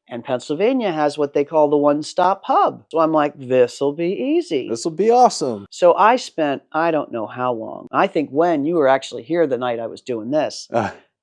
And Pennsylvania has what they call the one-stop hub. So I'm like, this'll be easy. This will be awesome. So I spent, I don't know how long. I think when you were actually here the night I was doing this.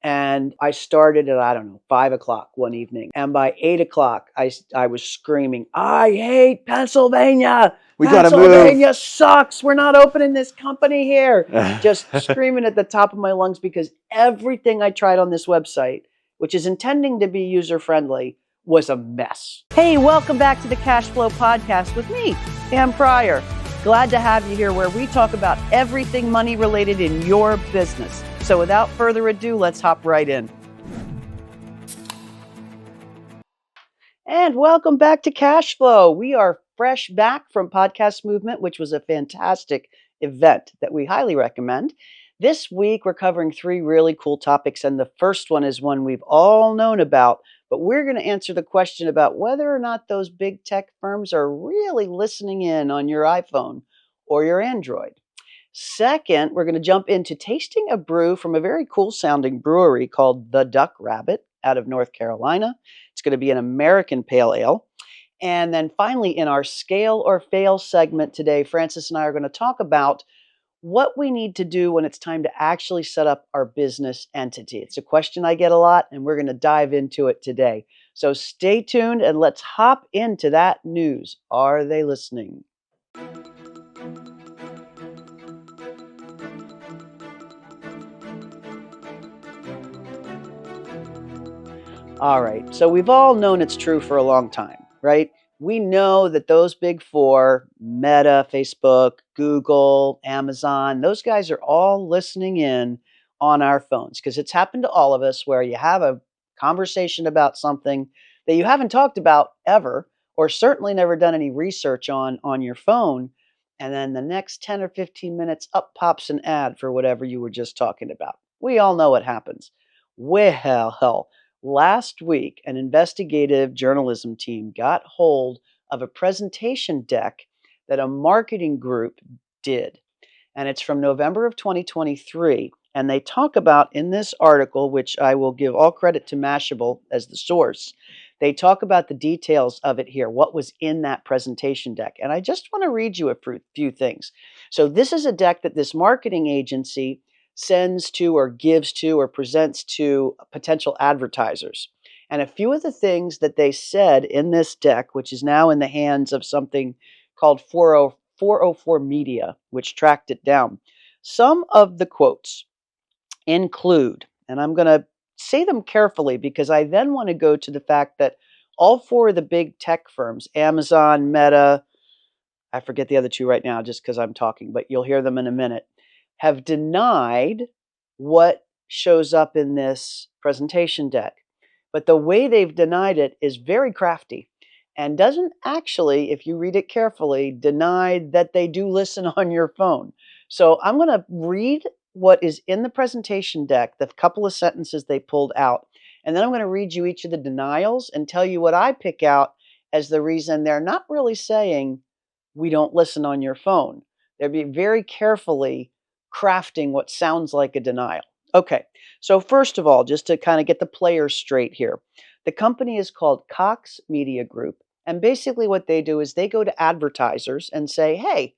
And I started at, I don't know, 5 o'clock one evening. And by 8 o'clock, I was screaming, I hate Pennsylvania. We gotta Pennsylvania move. sucks. We're not opening this company here. Just screaming at the top of my lungs because everything I tried on this website, which is intending to be user-friendly, was a mess. Hey, welcome back to the Cash Flow Podcast with me, Pam Pryor. Glad to have you here where we talk about everything money related in your business. So without further ado, let's hop right in. And welcome back to Cash Flow. We are fresh back from Podcast Movement, which was a fantastic event that we highly recommend. This week, we're covering 3 really cool topics, and the first one is one we've all known about, but we're going to answer the question about whether or not those big tech firms are really listening in on your iPhone or your Android. Second, we're going to jump into tasting a brew from a very cool sounding brewery called The Duck Rabbit out of North Carolina. It's going to be an American pale ale. And then finally, in our Scale or Fail segment today, Francis and I are going to talk about what we need to do when it's time to actually set up our business entity. It's a question I get a lot, and we're going to dive into it today. So stay tuned and let's hop into that news. Are they listening? All right, so we've all known it's true for a long time, right? We know that those big 4, Meta, Facebook, Google, Amazon, those guys are all listening in on our phones because it's happened to all of us where you have a conversation about something that you haven't talked about ever or certainly never done any research on your phone. And then the next 10 or 15 minutes, up pops an ad for whatever you were just talking about. We all know what happens. Well, last week, an investigative journalism team got hold of a presentation deck that a marketing group did. And it's from November of 2023. And they talk about in this article, which I will give all credit to Mashable as the source, they talk about the details of it here, what was in that presentation deck. And I just want to read you a few things. So this is a deck that this marketing agency sends to or gives to or presents to potential advertisers. And a few of the things that they said in this deck, which is now in the hands of something called 404 Media, which tracked it down. Some of the quotes include, and I'm going to say them carefully because I then want to go to the fact that all 4 of the big tech firms, Amazon, Meta, I forget the other 2 right now just because I'm talking, but you'll hear them in a minute, have denied what shows up in this presentation deck. But the way they've denied it is very crafty and doesn't actually, if you read it carefully, deny that they do listen on your phone. So I'm going to read what is in the presentation deck, the couple of sentences they pulled out, and then I'm going to read you each of the denials and tell you what I pick out as the reason they're not really saying we don't listen on your phone. They're being very carefully crafting what sounds like a denial. Okay, so first of all, just to kind of get the players straight here, the company is called Cox Media Group. And basically what they do is they go to advertisers and say, hey,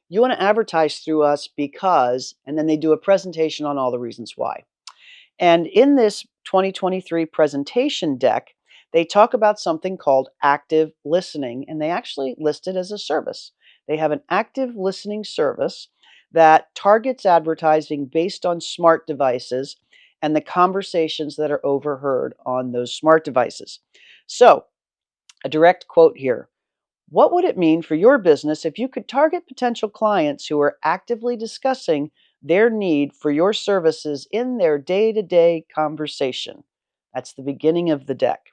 you want to advertise through us because, and then they do a presentation on all the reasons why. And in this 2023 presentation deck, they talk about something called active listening, and they actually list it as a service. They have an active listening service that targets advertising based on smart devices and the conversations that are overheard on those smart devices. So, a direct quote here. What would it mean for your business if you could target potential clients who are actively discussing their need for your services in their day-to-day conversation? That's the beginning of the deck.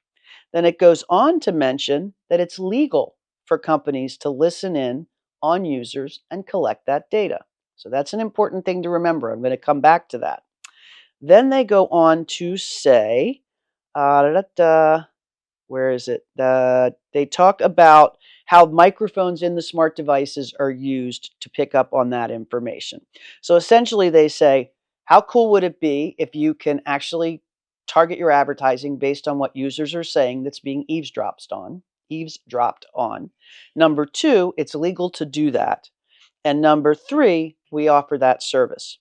Then it goes on to mention that it's legal for companies to listen in on users and collect that data. So that's an important thing to remember. I'm going to come back to that. Then they go on to say, where is it? They talk about how microphones in the smart devices are used to pick up on that information. So essentially they say, how cool would it be if you can actually target your advertising based on what users are saying that's being eavesdropped on. Number two, it's legal to do that. And number three, we offer that service.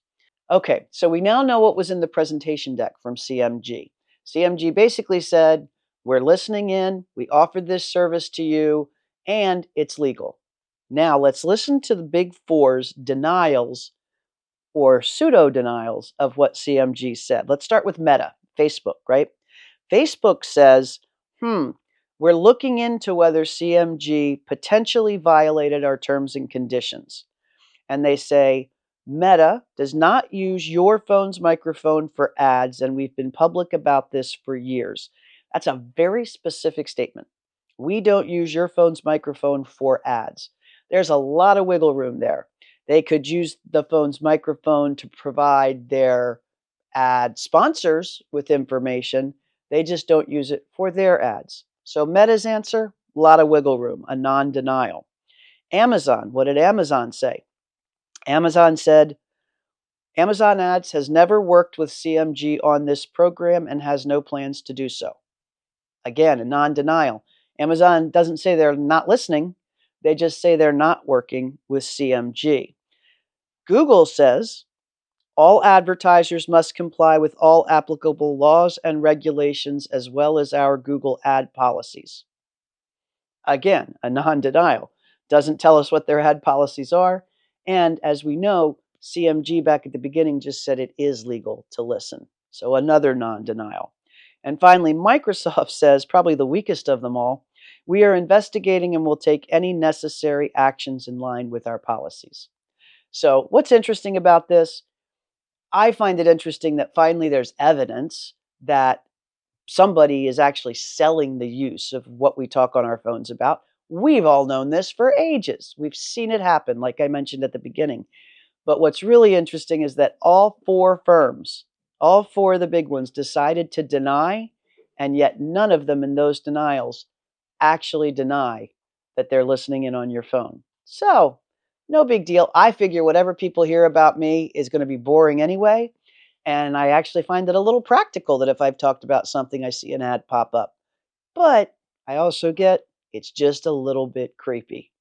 Okay, so we now know what was in the presentation deck from CMG. CMG basically said, we're listening in, we offered this service to you, and it's legal. Now let's listen to the big four's denials or pseudo denials of what CMG said. Let's start with Meta, Facebook, right? Facebook says, we're looking into whether CMG potentially violated our terms and conditions. And they say, Meta does not use your phone's microphone for ads, and we've been public about this for years. That's a very specific statement. We don't use your phone's microphone for ads. There's a lot of wiggle room there. They could use the phone's microphone to provide their ad sponsors with information. They just don't use it for their ads. So Meta's answer, a lot of wiggle room, a non-denial. Amazon, what did Amazon say? Amazon said, Amazon Ads has never worked with CMG on this program and has no plans to do so. Again, a non-denial. Amazon doesn't say they're not listening. They just say they're not working with CMG. Google says, all advertisers must comply with all applicable laws and regulations as well as our Google ad policies. Again, a non-denial. Doesn't tell us what their ad policies are. And as we know, CMG back at the beginning just said it is legal to listen. So another non-denial. And finally, Microsoft says, probably the weakest of them all, we are investigating and will take any necessary actions in line with our policies. So what's interesting about this? I find it interesting that finally there's evidence that somebody is actually selling the use of what we talk on our phones about. We've all known this for ages. We've seen it happen, like I mentioned at the beginning. But what's really interesting is that all four firms, all four of the big ones, decided to deny, and yet none of them in those denials actually deny that they're listening in on your phone. So, no big deal. I figure whatever people hear about me is going to be boring anyway. And I actually find it a little practical that if I've talked about something, I see an ad pop up. But I also get it's just a little bit creepy.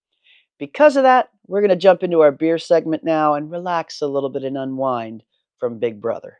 Because of that, we're going to jump into our beer segment now and relax a little bit and unwind from Big Brother.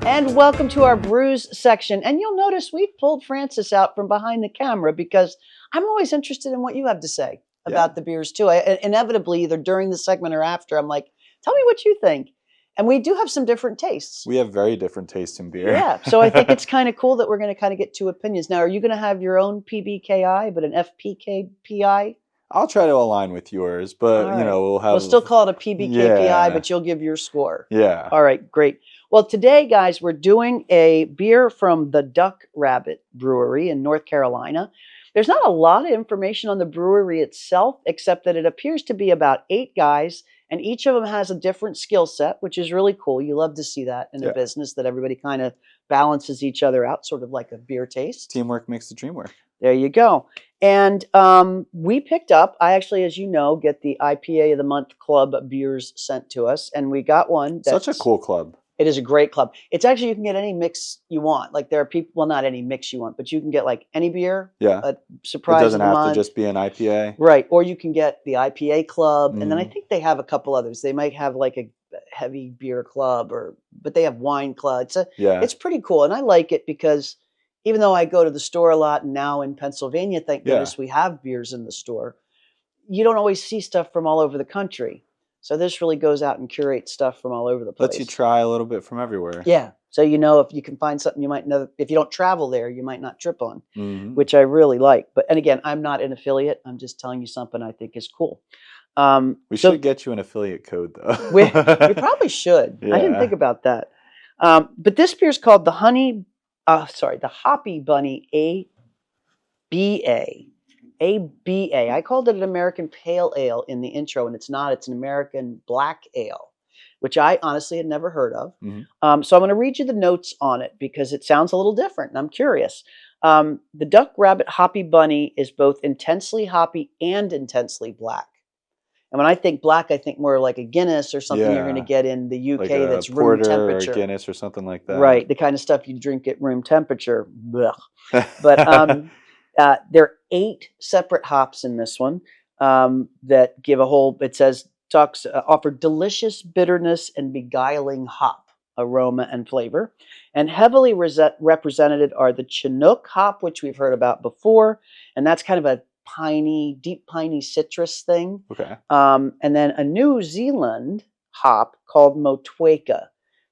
And welcome to our brews section. And you'll notice we've pulled Francis out from behind the camera because I'm always interested in what you have to say about the beers too. Inevitably, either during the segment or after, I'm like, tell me what you think. And we do have some different tastes. We have very different tastes in beer. Yeah, so I think it's kind of cool that we're going to kind of get two opinions. Now, are you going to have your own P.B.K.I, but an F.P.K.P.I? I'll try to align with yours, but right. You know, we'll still call it a P.B.K.P.I, but you'll give your score. Yeah. All right, great. Well, today, guys, we're doing a beer from the Duck Rabbit Brewery in North Carolina. There's not a lot of information on the brewery itself, except that it appears to be about 8 guys, and each of them has a different skill set, which is really cool. You love to see that in a business, that everybody kind of balances each other out, sort of like a beer taste. Teamwork makes the dream work. There you go. And we picked up, I actually, as you know, get the IPA of the Month Club beers sent to us, and we got one. Such a cool club. It is a great club. It's actually, you can get any mix you want. Like there are people, well, not any mix you want, but you can get like any beer. Yeah. A surprise. It doesn't have to just be an IPA. Right. Or you can get the IPA club. And then I think they have a couple others. They might have like a heavy beer club, but they have wine club. It's pretty cool. And I like it because even though I go to the store a lot, and now in Pennsylvania, thank goodness we have beers in the store, you don't always see stuff from all over the country. So this really goes out and curates stuff from all over the place. Lets you try a little bit from everywhere. Yeah. So you know, if you can find something you might know, if you don't travel there, you might not trip on, which I really like. And again, I'm not an affiliate. I'm just telling you something I think is cool. We should get you an affiliate code, though. we probably should. Yeah. I didn't think about that. But this beer is called the Hoppy Bunny ABA. ABA. I called it an American Pale Ale in the intro, and it's not. It's an American Black Ale, which I honestly had never heard of. So I'm going to read you the notes on it because it sounds a little different, and I'm curious. The Duck Rabbit Hoppy Bunny is both intensely hoppy and intensely black. And when I think black, I think more like a Guinness or something you're going to get in the UK like that's room porter temperature. Or Guinness or something like that. Right, the kind of stuff you drink at room temperature. But there are 8 separate hops in this one that give a whole, it says, offer delicious bitterness and beguiling hop aroma and flavor. And heavily represented are the Chinook hop, which we've heard about before. And that's kind of a piney, deep piney citrus thing. Okay. And then a New Zealand hop called Motueka.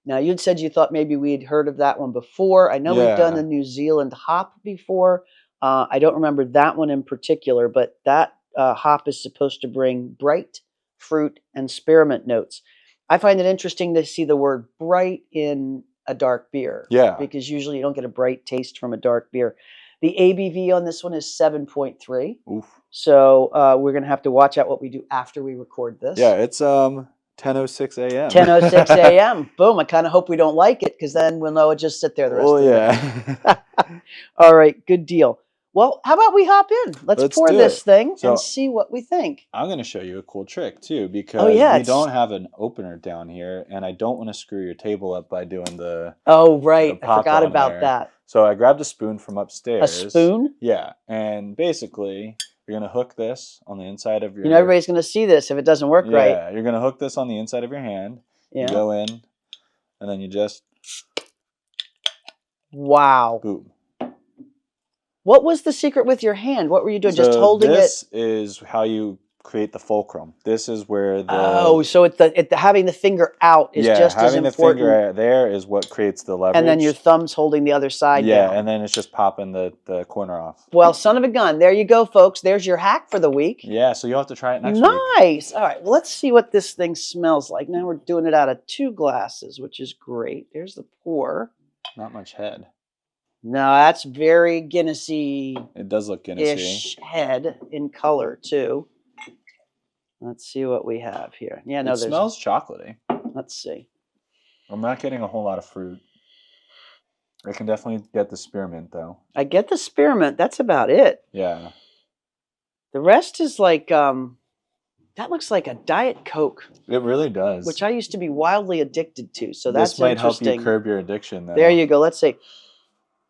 Now, you'd said you thought maybe we'd heard of that one before. I know we've done the New Zealand hop before. I don't remember that one in particular, but that hop is supposed to bring bright fruit and spearmint notes. I find it interesting to see the word bright in a dark beer. Yeah. Because usually you don't get a bright taste from a dark beer. The ABV on this one is 7.3. Oof. So we're going to have to watch out what we do after we record this. Yeah, it's 10:06 a.m. 10:06 a.m. Boom. I kind of hope we don't like it because then we'll know it just sit there the rest of the day. All right. Good deal. Well, how about we hop in? Let's pour this thing and see what we think. I'm going to show you a cool trick too because we don't have an opener down here and I don't want to screw your table up by doing the right. I forgot about that. So I grabbed a spoon from upstairs. A spoon? Yeah. And basically you're going to hook this on the inside of your... You know, everybody's going to see this if it doesn't work right. Yeah, you're going to hook this on the inside of your hand. Yeah. You go in, and then you just... Wow. Boom. What was the secret with your hand? What were you doing? So just holding this is how you create the fulcrum. This is where the... Oh, so having the finger out is just as important. Having the finger there is what creates the leverage. And then your thumb's holding the other side down. Yeah, and then it's just popping the corner off. Well, son of a gun. There you go, folks. There's your hack for the week. Yeah, so you'll have to try it next week. Nice. All right, well, let's see what this thing smells like. Now we're doing it out of 2 glasses, which is great. There's the pour. Not much head. No, that's very Guinnessy. It does look Guinnessy. Head in color, too. Let's see what we have here. Yeah, no, it smells chocolatey. Let's see. I'm not getting a whole lot of fruit. I can definitely get the spearmint, though. I get the spearmint. That's about it. Yeah. The rest is like, that looks like a Diet Coke. It really does. Which I used to be wildly addicted to. So that's interesting. This might help you curb your addiction, though. There you go. Let's see.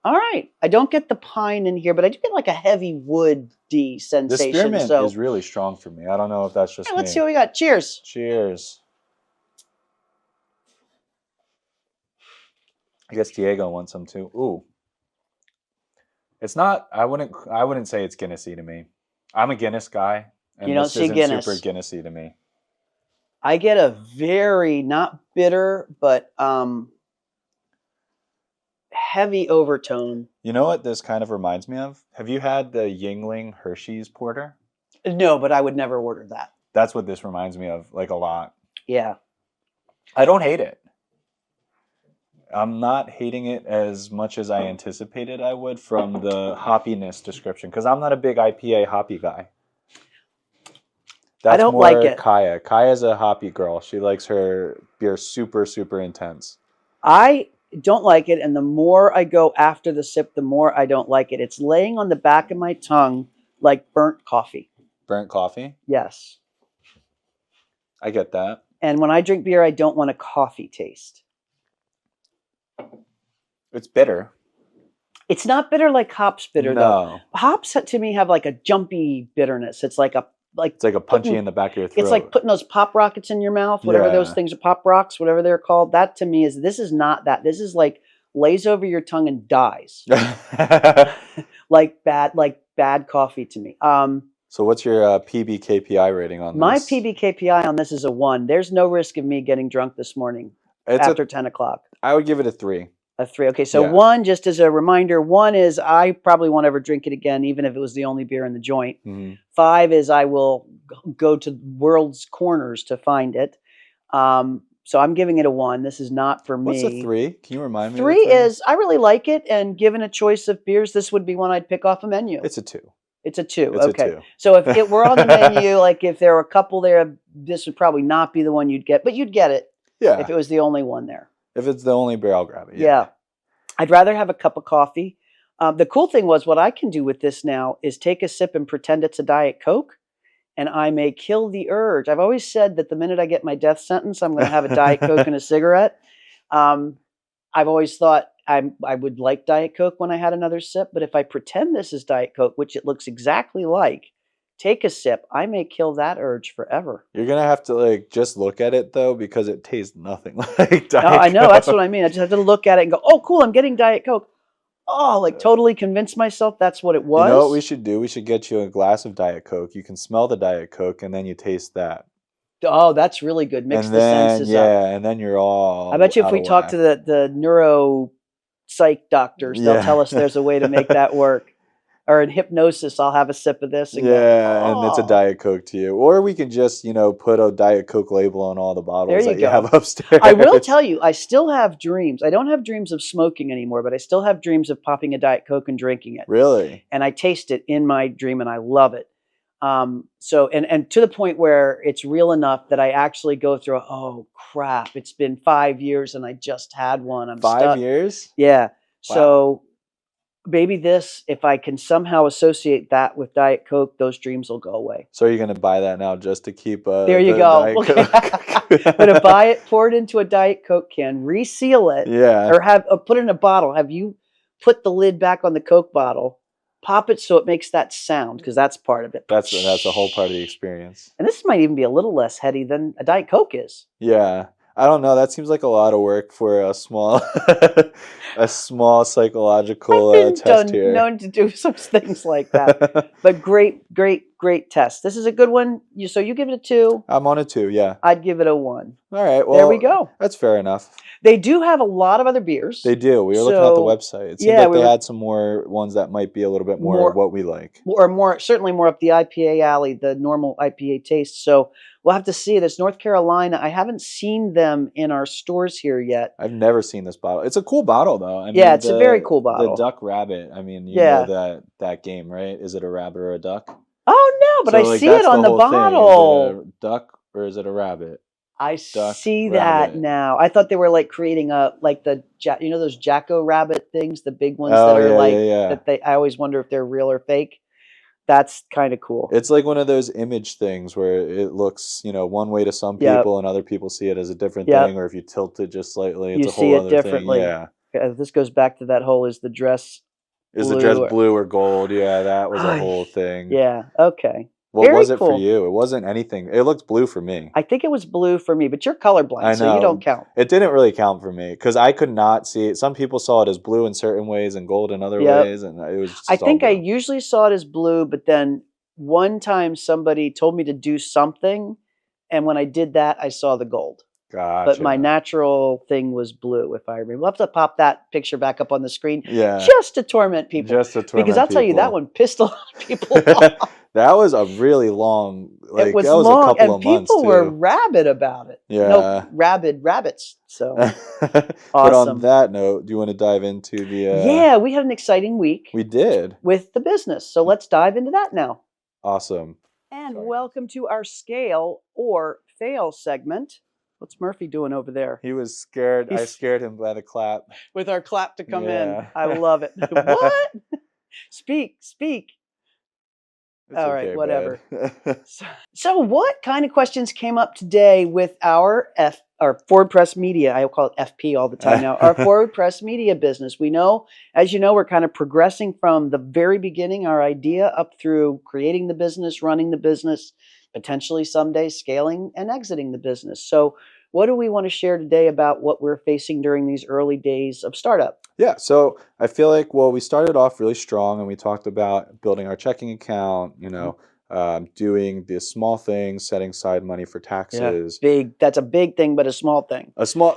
All right. I don't get the pine in here, but I do get like a heavy woody sensation. The spearmint is really strong for me. I don't know if that's just me. Let's see what we got. Cheers. Cheers. I guess Diego wants some too. Ooh. It's not, I wouldn't say it's Guinnessy to me. I'm a Guinness guy. And you don't see Guinness. Super Guinnessy to me. I get a very, not bitter, but heavy overtone. You know what this kind of reminds me of? Have you had the Yingling Hershey's Porter? No, but I would never order that. That's what this reminds me of, like a lot. Yeah. I don't hate it. I'm not hating it as much as I anticipated I would from the hoppiness description, because I'm not a big IPA hoppy guy. That's I don't more like it. Kaya. Kaya's a hoppy girl. She likes her beer super, super intense. I don't like it, and the more I go after the sip, the more I don't like it. It's laying on the back of my tongue like burnt coffee. Burnt coffee? Yes. I get that. And when I drink beer, I don't want a coffee taste. It's bitter. It's not bitter like hops bitter, though. Hops to me have like a jumpy bitterness. It's like it's like a punchy in the back of your throat. It's like putting those pop rockets in your mouth, whatever those things are, pop rocks, whatever they're called. That to me this is not that. This is like lays over your tongue and dies. like bad coffee to me. So what's your P.B.K.P.I rating on this? My P.B.K.P.I on this is a 1. There's no risk of me getting drunk this morning after 10 o'clock. I would give it a 3. A 3. Okay, so 1, just as a reminder, 1 is I probably won't ever drink it again, even if it was the only beer in the joint. 5 is I will go to world's corners to find it. So I'm giving it a 1. This is not for me. What's a 3? Can you remind me? 3 is I really like it, and given a choice of beers, this would be one I'd pick off a menu. It's a 2. It's a 2. It's okay. A 2. So if it were on the menu, like if there were a couple there, this would probably not be the one you'd get, but you'd get it. Yeah. If it was the only one there. If it's the only beer, I'll grab it. Yeah. I'd rather have a cup of coffee, The cool thing was what I can do with this now is take a sip and pretend it's a Diet Coke, and I may kill the urge. I've always said that the minute I get my death sentence, I'm going to have a Diet Coke and a cigarette. I've always thought I would like Diet Coke when I had another sip, but if I pretend this is Diet Coke, which it looks exactly like, take a sip, I may kill that urge forever. You're gonna have to like just look at it though, because it tastes nothing like No, Diet I know, that's what Coke. I mean. I just have to look at it and go, oh, cool, I'm getting Diet Coke. Oh, like totally convince myself that's what it You know what we was. should do? We should get you a glass of Diet Coke. You can smell the Diet Coke and then you taste that. Oh, that's really good. Mix And the then senses up. yeah, and then you're I all bet you if out we of talk whack. to the neuro psych doctors, they'll Yeah. tell us there's a way to make that work. Or in hypnosis, I'll have a sip of this and go, Yeah, and it's a oh, Diet Coke to you. Or we can just, put a Diet Coke label on all the there bottles you that you go. have upstairs. I will tell you, I still have dreams. I don't have dreams of smoking anymore, but I still have dreams of popping a Diet Coke and drinking it. Really? And I taste it in my dream and I love it. So and to the point where it's real enough that I actually go through, oh crap, it's been 5 years and I just had one. I'm 5 stuck. years? Yeah. Wow. So maybe this, if I can somehow associate that with Diet Coke, those dreams will go away. So you're gonna buy that now just to keep There you the go. Diet Okay. Coke? Gonna buy it, pour it into a Diet Coke can, reseal it, Yeah. or put it in a bottle. Have you put the lid back on the Coke bottle, pop it so it makes that sound, because that's part of it. That's a whole part of the experience. And this might even be a little less heady than a Diet Coke is. Yeah. I don't know. That seems like a lot of work for a small a small I've psychological been test here. known to do some things like that. But great, great, great test. This is a good one. So you give it a 2. I'm on a 2, yeah. I'd give it a 1. All right. There we Well, go. that's fair enough. They do have a lot of other beers. They do. We were looking at the website. It seemed yeah, like they had some more ones that might be a little bit more more what we like. certainly more up the IPA alley, the normal IPA taste. So we'll have to see. This North Carolina, I haven't seen them in our stores here yet. I've never seen this bottle. It's a cool bottle though. I Yeah, mean, it's a very cool the bottle. duck rabbit. I mean, you Yeah. know that game, right? Is it a rabbit or a duck? Oh no, but So, I like, see that's it on the whole thing. Is bottle. it a duck or is it a rabbit? I Duck, see that rabbit. now. I thought they were like creating those Jacko rabbit things, the big ones Oh, that are yeah, like yeah, yeah. that I always wonder if they're real or fake. That's kind of cool. It's like one of those image things where it looks, one way to some Yep. people and other people see it as a different Yep. thing, or if you tilt it just slightly, it's You a see whole it other thing. differently. Yeah. This goes back to that whole is the dress Is the blue dress or- blue or gold? Yeah, that was a Ay, whole thing. Yeah. Okay. What Very was it for cool. you? It wasn't anything. It looked blue for me. I think it was blue for me, but you're colorblind, I so you don't know. count. It didn't really count for me because I could not see it. Some people saw it as blue in certain ways and gold in other Yep. ways, and it was just I all think I blue. usually saw it as blue, but then one time somebody told me to do something, and when I did that, I saw the gold. Gotcha. But my natural thing was blue, if I remember. We'll have to pop that picture back up on the screen Yeah. just to torment people. Just to torment Because I'll tell you, that people. one pissed a lot of people off. That was a really long, It was that was long, a couple and of months people were too. rabid about it. Yeah. No, rabid rabbits. So But on awesome. that note, do you want to dive into the? Yeah, we had an exciting week We did. with the business. So let's dive into that now. Awesome. And Sorry. welcome to our scale or fail segment. What's Murphy doing over there? He was scared. I He's- scared him by the clap. With our clap to come in. Yeah. I love it. What? Speak. It's All right, okay, whatever. bud. So what kind of questions came up today with our Forward Press Media? I call it FP all the time now. Our Forward Press Media business. We know, as you know, we're kind of progressing from the very beginning, our idea, up through creating the business, running the business, potentially someday scaling and exiting the business. So what do we want to share today about what we're facing during these early days of startup? Yeah, so I feel like, well, we started off really strong and we talked about building our checking account, doing the small things, setting aside money for taxes. Big. That's a big thing, but a small thing. A small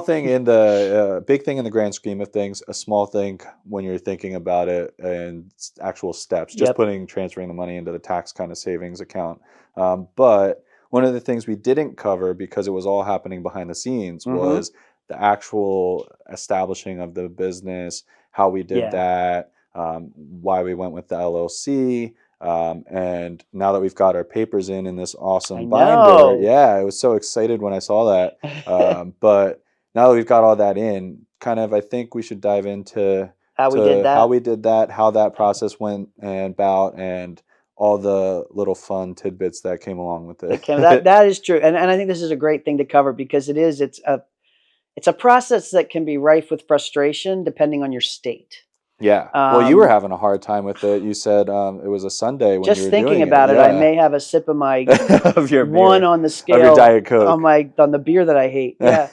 thing in the big thing in the grand scheme of things. A small thing when you're thinking about it and actual steps. Just transferring the money into the tax kind of savings account. But one of the things we didn't cover because it was all happening behind the scenes was the actual establishing of the business, how we did that, why we went with the LLC. And now that we've got our papers in this awesome binder, yeah, I was so excited when I saw that. But now that we've got all that in, kind of, I think we should dive into How we did that. how we did that, how that process went and about, and all the little fun tidbits that came along with it. That is true, and I think this is a great thing to cover because it's a process that can be rife with frustration depending on your state. Yeah. Well, you were having a hard time with it. You said it was a Sunday when you Just were thinking doing about it. it, I may have a sip of my Of your one beer, on the of your scale Diet Coke. on the beer that I hate. Yeah.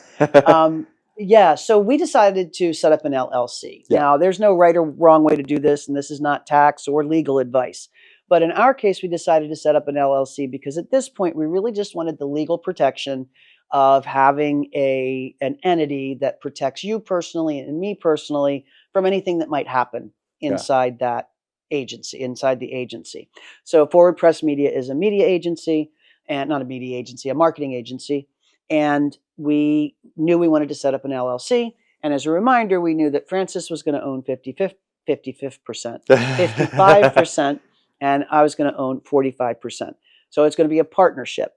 Yeah, so we decided to set up an LLC. Yeah. Now, there's no right or wrong way to do this, and this is not tax or legal advice. But in our case, we decided to set up an LLC because at this point, we really just wanted the legal protection of having an entity that protects you personally and me personally from anything that might happen inside that agency, inside the agency. So Forward Press Media is a media agency, and not a media agency, a marketing agency. And we knew we wanted to set up an LLC. And as a reminder, we knew that Francis was going to own 55%, 55%, and I was going to own 45%. So it's going to be a partnership.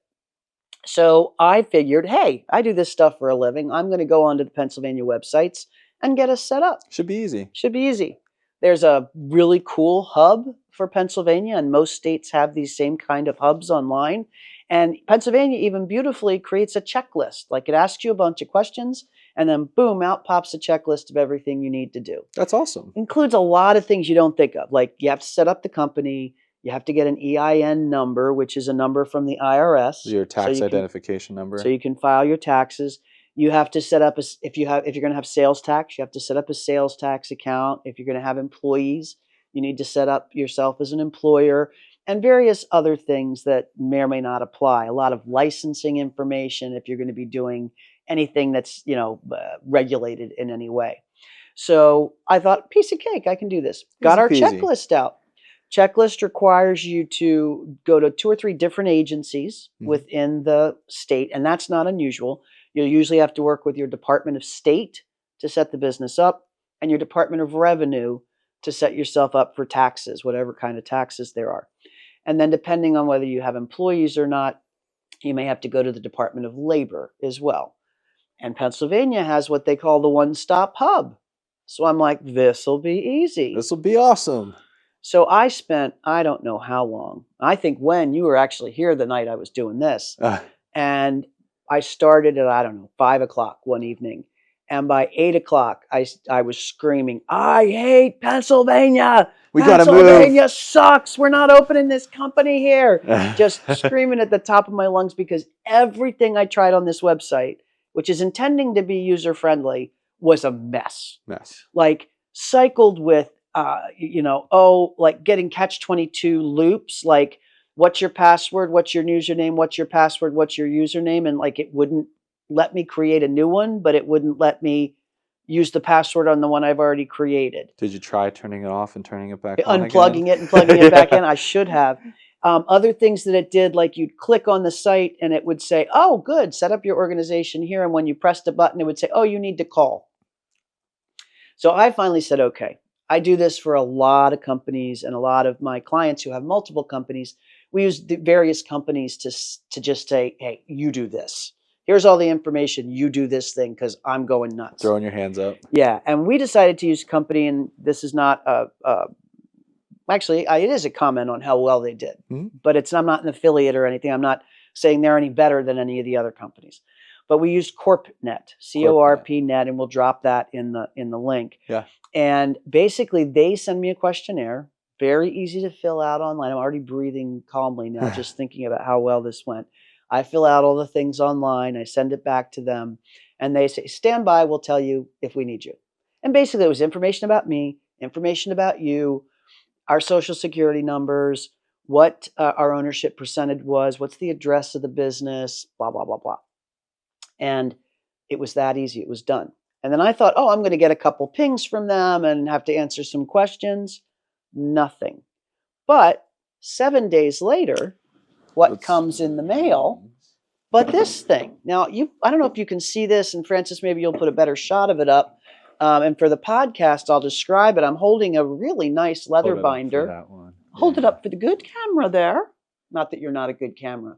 So I figured, hey, I do this stuff for a living. I'm going to go onto the Pennsylvania websites and get us set up. Should be easy. Should be easy. There's a really cool hub for Pennsylvania, and most states have these same kind of hubs online. And Pennsylvania even beautifully creates a checklist. Like it asks you a bunch of questions, and then boom, out pops a checklist of everything you need to do. That's awesome. Includes a lot of things you don't think of. Like you have to set up the company, you have to get an EIN number, which is a number from the IRS. Your tax identification number. So you can file your taxes. You have to set up if you're going to have sales tax, you have to set up a sales tax account. If you're going to have employees, you need to set up yourself as an employer, and various other things that may or may not apply. A lot of licensing information if you're going to be doing anything that's regulated in any way. So I thought, piece of cake, I can do this. Got our checklist out. Checklist requires you to go to 2 or 3 different agencies within the state, and that's not unusual. You'll usually have to work with your Department of State to set the business up and your Department of Revenue to set yourself up for taxes, whatever kind of taxes there are. And then depending on whether you have employees or not, you may have to go to the Department of Labor as well. And Pennsylvania has what they call the one-stop hub. So I'm like, this will be easy. This will be awesome. So I spent, I don't know how long. I think when you were actually here the night I was doing this. And I started at, I don't know, 5 o'clock one evening. And by 8 o'clock, I was screaming, I hate Pennsylvania. We got to move. Pennsylvania sucks. We're not opening this company here. Just screaming at the top of my lungs because everything I tried on this website, which is intending to be user-friendly, was a mess. Like cycled with, like getting catch-22 loops, like what's your password, what's your username, what's your password, what's your username, and like it wouldn't let me create a new one, but it wouldn't let me use the password on the one I've already created. Did you try turning it off and turning it back on Unplugging it and plugging it back in? I should have. Other things that it did, like you'd click on the site and it would say, oh, good, set up your organization here. And when you pressed a button, it would say, oh, you need to call. So I finally said, okay, I do this for a lot of companies and a lot of my clients who have multiple companies. We use the various companies to just say, hey, you do this. Here's all the information. You do this thing because I'm going nuts. Throwing your hands up. Yeah. And we decided to use a company, and this is not actually, it is a comment on how well they did. But I'm not an affiliate or anything. I'm not saying they're any better than any of the other companies. But we used Corpnet, CORPnet, and we'll drop that in the link. Yeah. And basically, they send me a questionnaire, very easy to fill out online. I'm already breathing calmly now, just thinking about how well this went. I fill out all the things online. I send it back to them. And they say, stand by. We'll tell you if we need you. And basically, it was information about me, information about you, our social security numbers, what our ownership percentage was, what's the address of the business, blah, blah, blah, blah. And it was that easy. It was done. And then I thought, oh, I'm going to get a couple pings from them and have to answer some questions. Nothing. But 7 days later, what comes in the mail but this thing. Now, I don't know if you can see this, and Francis, maybe you'll put a better shot of it up. And for the podcast, I'll describe it. I'm holding a really nice leather binder. Hold it up for the good camera there. Not that you're not a good camera.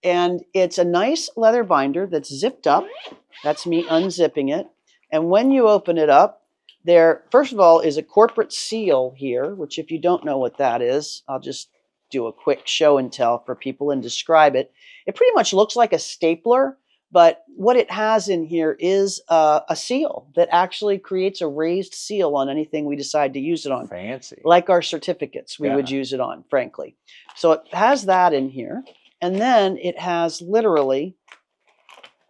And it's a nice leather binder that's zipped up. That's me unzipping it. And when you open it up, There, first of all, is a corporate seal here, which if you don't know what that is, I'll just do a quick show and tell for people and describe it. It pretty much looks like a stapler, but what it has in here is a seal that actually creates a raised seal on anything we decide to use it on. Fancy. Like our certificates, we would Yeah. use it on, frankly. So it has that in here. And then it has literally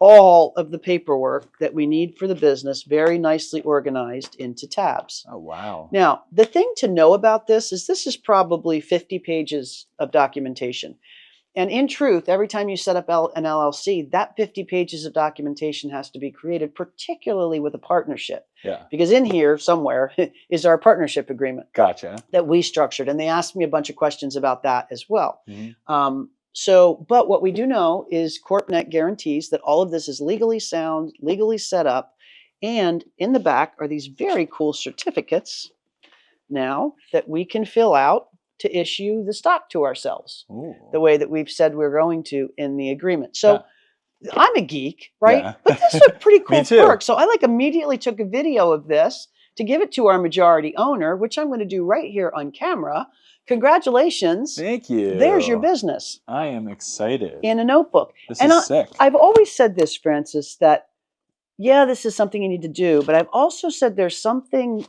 all of the paperwork that we need for the business very nicely organized into tabs. Oh, wow. Now, the thing to know about this is probably 50 pages of documentation. And in truth, every time you set up an LLC, that 50 pages of documentation has to be created, particularly with a partnership. Yeah. Because in here somewhere is our partnership agreement. Gotcha. That we structured. And they asked me a bunch of questions about that as well. Mm-hmm. But what we do know is Corpnet guarantees that all of this is legally sound, legally set up. And in the back are these very cool certificates now that we can fill out to issue the stock to ourselves. Ooh. The way that we've said we're going to in the agreement. So Yeah. I'm a geek, right? Yeah. But this is a pretty cool Me too. perk. So I immediately took a video of this to give it to our majority owner, which I'm going to do right here on camera. Congratulations. Thank you. There's your business. I am excited. In a notebook. This is sick. I've always said this, Francis, that yeah, this is something you need to do, but I've also said there's something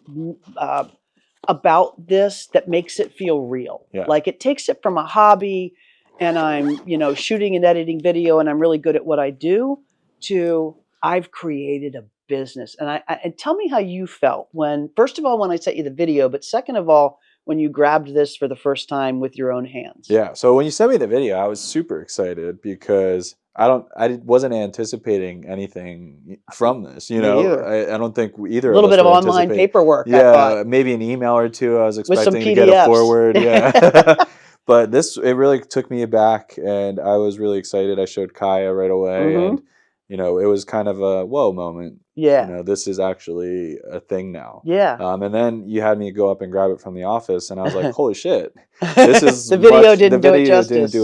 about this that makes it feel real. Yeah. Like it takes it from a hobby and I'm, shooting and editing video and I'm really good at what I do to I've created a business. And tell me how you felt when, first of all, when I sent you the video, but second of all, when you grabbed this for the first time with your own hands. Yeah. So when you sent me the video, I was super excited because I wasn't anticipating anything from this. You know, either. I don't think either. A little of us bit of would online anticipate. paperwork. I Yeah, thought. maybe an email or two. I was With some expecting to get a PDFs. forward. Yeah. But it really took me aback, and I was really excited. I showed Kaya right away, and it was kind of a whoa moment. Yeah. This is actually a thing now. Yeah. And then you had me go up and grab it from the office, and I was like, holy shit. This is the video didn't do it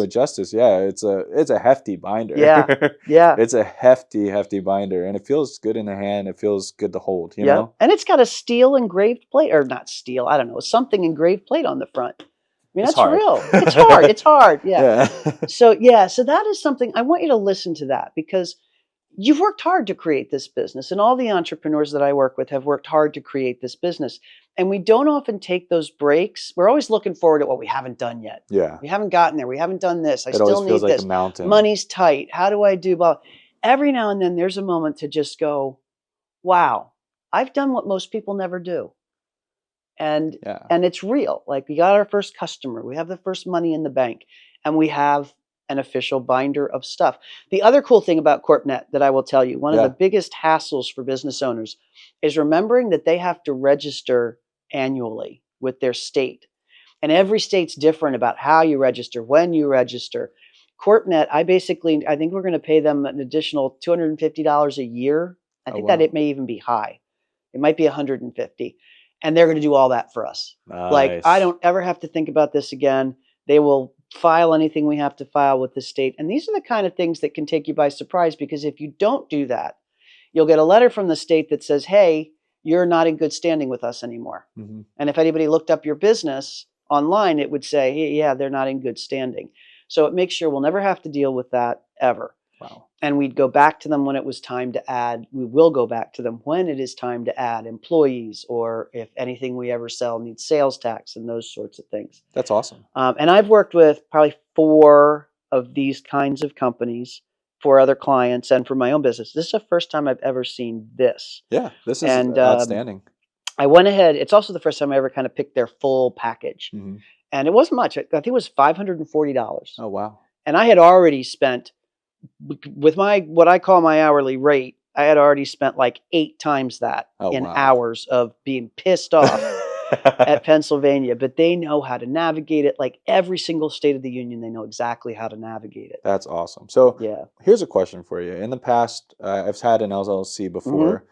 justice. Yeah, it's a hefty binder. Yeah. Yeah. It's a hefty binder, and it feels good in the hand. It feels good to hold, you know? And it's got a steel engraved plate, or not steel, I don't know, something engraved plate on the front. I mean, It's that's hard. real. It's hard. It's hard. Yeah. Yeah. So that is something I want you to listen to that because you've worked hard to create this business, and all the entrepreneurs that I work with have worked hard to create this business. And we don't often take those breaks. We're always looking forward to what we haven't done yet. Yeah. We haven't gotten there. We haven't done this. I It still always need feels like this. a mountain. Money's tight. How do I do? Well, every now and then there's a moment to just go, wow, I've done what most people never do. And it's real. Like we got our first customer. We have the first money in the bank. And we have an official binder of stuff. The other cool thing about Corpnet that I will tell you, one of the biggest hassles for business owners is remembering that they have to register annually with their state. And every state's different about how you register, when you register. Corpnet, I think we're going to pay them an additional $250 a year. I think that it may even be high. It might be $150. And they're going to do all that for us. Nice. Like, I don't ever have to think about this again. They will file anything we have to file with the state. And these are the kind of things that can take you by surprise, because if you don't do that, you'll get a letter from the state that says, hey, you're not in good standing with us anymore. Mm-hmm. And if anybody looked up your business online, it would say, hey, yeah, they're not in good standing. So it makes sure we'll never have to deal with that ever. Wow. And we'd go back to them when it was time to add. We will go back to them when it is time to add employees, or if anything we ever sell needs sales tax and those sorts of things. That's awesome. And I've worked with probably 4 of these kinds of companies for other clients and for my own business. This is the first time I've ever seen this. Yeah, this is outstanding. I went ahead. It's also the first time I ever kind of picked their full package. Mm-hmm. And it wasn't much. I think it was $540. Oh, wow. And I had already spent, with what I call my hourly rate, I had already spent like 8 times that hours of being pissed off at Pennsylvania. But they know how to navigate it. Like every single state of the union, they know exactly how to navigate it. That's awesome. So here's a question for you. In the past, I've had an LLC before. Mm-hmm.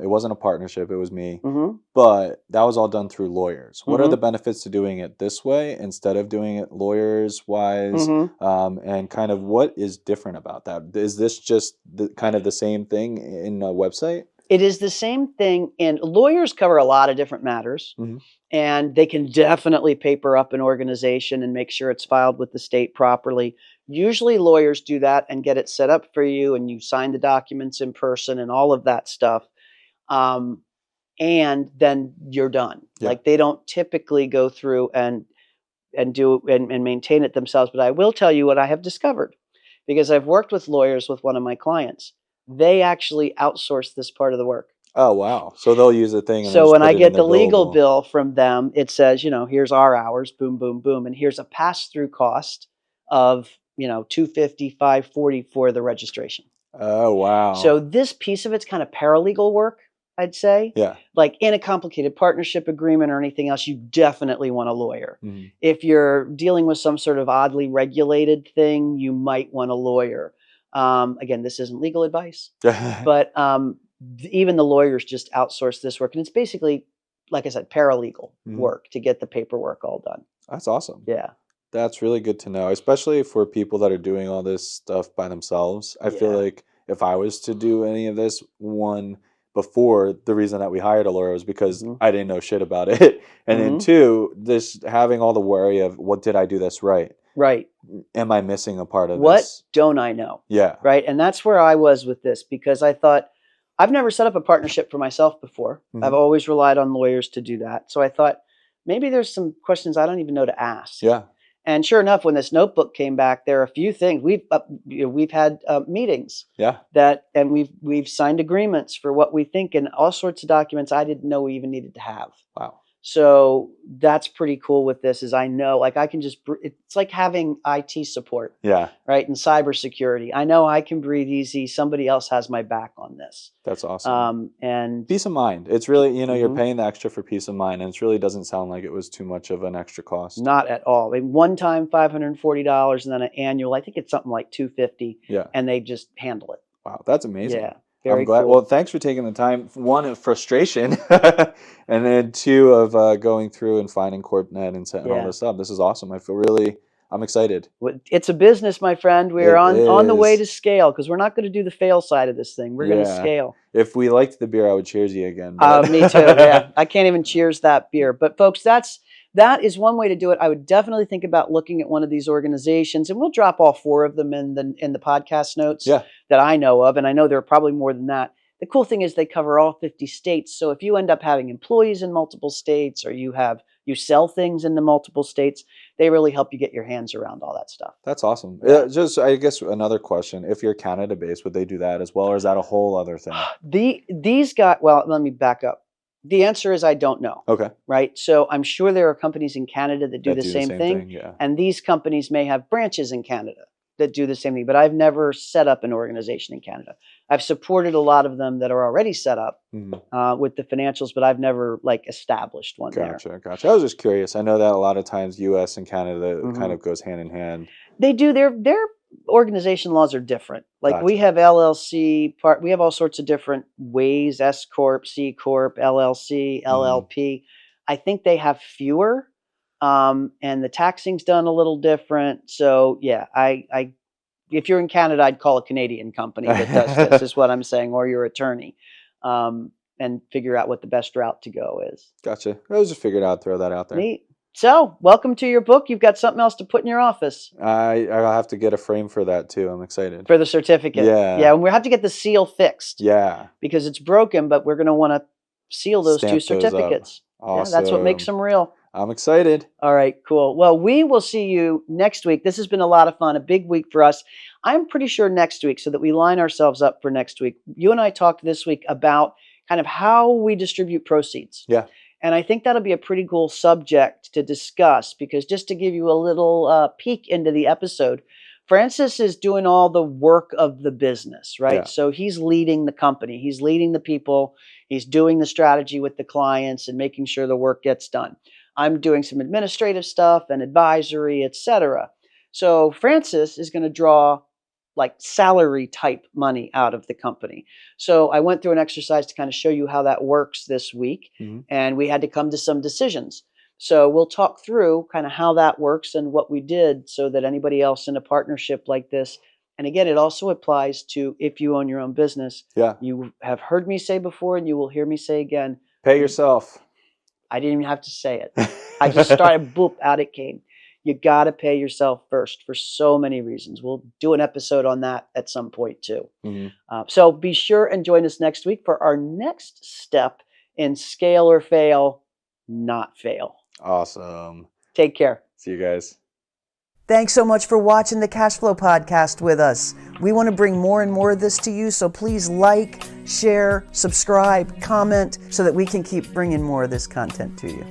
It wasn't a partnership. It was me. Mm-hmm. But that was all done through lawyers. What are the benefits to doing it this way instead of doing it lawyers-wise? Mm-hmm. And kind of what is different about that? Is this just kind of the same thing in a website? It is the same thing, and lawyers cover a lot of different matters, Mhm. and they can definitely paper up an organization and make sure it's filed with the state properly. Usually, lawyers do that and get it set up for you, and you sign the documents in person and all of that stuff. Um, and then you're done. Yeah. Like they don't typically go through and maintain it themselves. But I will tell you what I have discovered because I've worked with lawyers with one of my clients. They actually outsource this part of the work. Oh, wow. So they'll use a thing and then So just when put I it in get their the legal billable. bill from them, it says, here's our hours, boom, boom, boom, and here's a pass-through cost of, 250, 540 for the registration. Oh, wow. So this piece of it's kind of paralegal work, I'd say. Yeah. Like in a complicated partnership agreement or anything else, you definitely want a lawyer. Mhm. If you're dealing with some sort of oddly regulated thing, you might want a lawyer. Again, this isn't legal advice, but even the lawyers just outsource this work, and it's basically, like I said, paralegal Mhm. work to get the paperwork all done. That's awesome. Yeah, That's really good to know, especially for people that are doing all this stuff by themselves. I feel yeah. like if I was to do any of this, one, before, the reason that we hired a lawyer was because Hmm. I didn't know shit about it. And then Hmm. two, this having all the worry of what did I do this right? Right. Am I missing a part of What this? don't I know? Yeah. Right. And that's where I was with this because I thought I've never set up a partnership for myself before. I've Mhm. always relied on lawyers to do that. So I thought maybe there's some questions I don't even know to ask. Yeah. And sure enough, when this notebook came back, there are a few things we've had meetings Yeah. and we've signed agreements for what we think and all sorts of documents I didn't know we even needed to have. Wow. So that's pretty cool with this is I know like I can just it's like having IT support, Yeah. right? And cybersecurity. I know I can breathe easy. Somebody else has my back on this. That's awesome. And Peace of mind. It's really, you're mhm, paying the extra for peace of mind, and it really doesn't sound like it was too much of an extra cost. not at all. I mean, one time $540 and then an annual, I think it's something like 250 Yeah. and they just handle it. Wow, that's amazing. Yeah. I'm Very glad. Well, cool. thanks for taking the time. One, of frustration, and then two, of going through and finding Corpnet and setting all Yeah. this up. This is awesome. I'm excited. It's a business, my friend. We're It on the way to is. scale because we're not going to do the fail side of this thing. We're going to Yeah. scale. If we liked the beer, I would cheers you again. But Me too. Yeah, I can't even cheers that beer. But folks, that is one way to do it. I would definitely think about looking at one of these organizations, and we'll drop all four of them in the podcast notes yeah, that I know of, and I know there are probably more than that. The cool thing is they cover all 50 states. So if you end up having employees in multiple states, or you sell things into multiple states, they really help you get your hands around all that stuff. that's awesome. Yeah. Just, I guess, another question: if you're Canada based, would they do that as well, or is that a whole other thing? These guys, well, let me back up. The answer is I don't know. Okay, Right? So I'm sure there are companies in Canada that do that the do the same same thing, thing. Yeah. and these companies may have branches in Canada that do the same thing, but I've never set up an organization in Canada. I've supported a lot of them that are already set up Mhm. with the financials, but I've never like established one there. Gotcha, gotcha. I was just curious. I know that a lot of times U.S. and Canada kind Mhm. of goes hand in hand. They do their organization laws are different. Like we Gotcha. have LLC part, we have all sorts of different ways: S corp, C corp, LLC, Hmm. LLP. I think they have fewer, and the taxing's done a little different. So yeah, I if you're in Canada, I'd call a Canadian company that does this. Is what I'm saying, or your attorney, and figure out what the best route to go is. Gotcha. I was just figured I'd throw that out there. Neat. So, welcome to your book. You've got something else to put in your office. I'll have to get a frame for that too. I'm excited. For the certificate. Yeah. Yeah, and we have to get the seal fixed Yeah. because it's broken, but we're going to want to seal those two Stamp those up. certificates. Yeah, that's what makes Awesome. them real. I'm excited. All right, cool. Well, we will see you next week. This has been a lot of fun, a big week for us. I'm pretty sure next week, so that we line ourselves up for next week. You and I talked this week about kind of how we distribute proceeds. Yeah. And I think that'll be a pretty cool subject to discuss because just to give you a little peek into the episode, Francis is doing all the work of the business, right? Yeah. So he's leading the company, he's leading the people, he's doing the strategy with the clients and making sure the work gets done. I'm doing some administrative stuff and advisory, etc. So Francis is going to draw like salary type money out of the company. So I went through an exercise to kind of show you how that works this week, Hmm. and we had to come to some decisions. So we'll talk through kind of how that works and what we did so that anybody else in a partnership like this And again, it also applies to if you own your own business. Yeah. You have heard me say before, and you will hear me say again. Pay yourself. I didn't even have to say it. I just started, boop, out it came. You got to pay yourself first for so many reasons. We'll do an episode on that at some point too. Mm-hmm. So be sure and join us next week for our next step in scale or fail, not fail. Awesome. Take care. See you guys. Thanks so much for watching the Cash Flow Podcast with us. We want to bring more and more of this to you, so please like, share, subscribe, comment, so that we can keep bringing more of this content to you.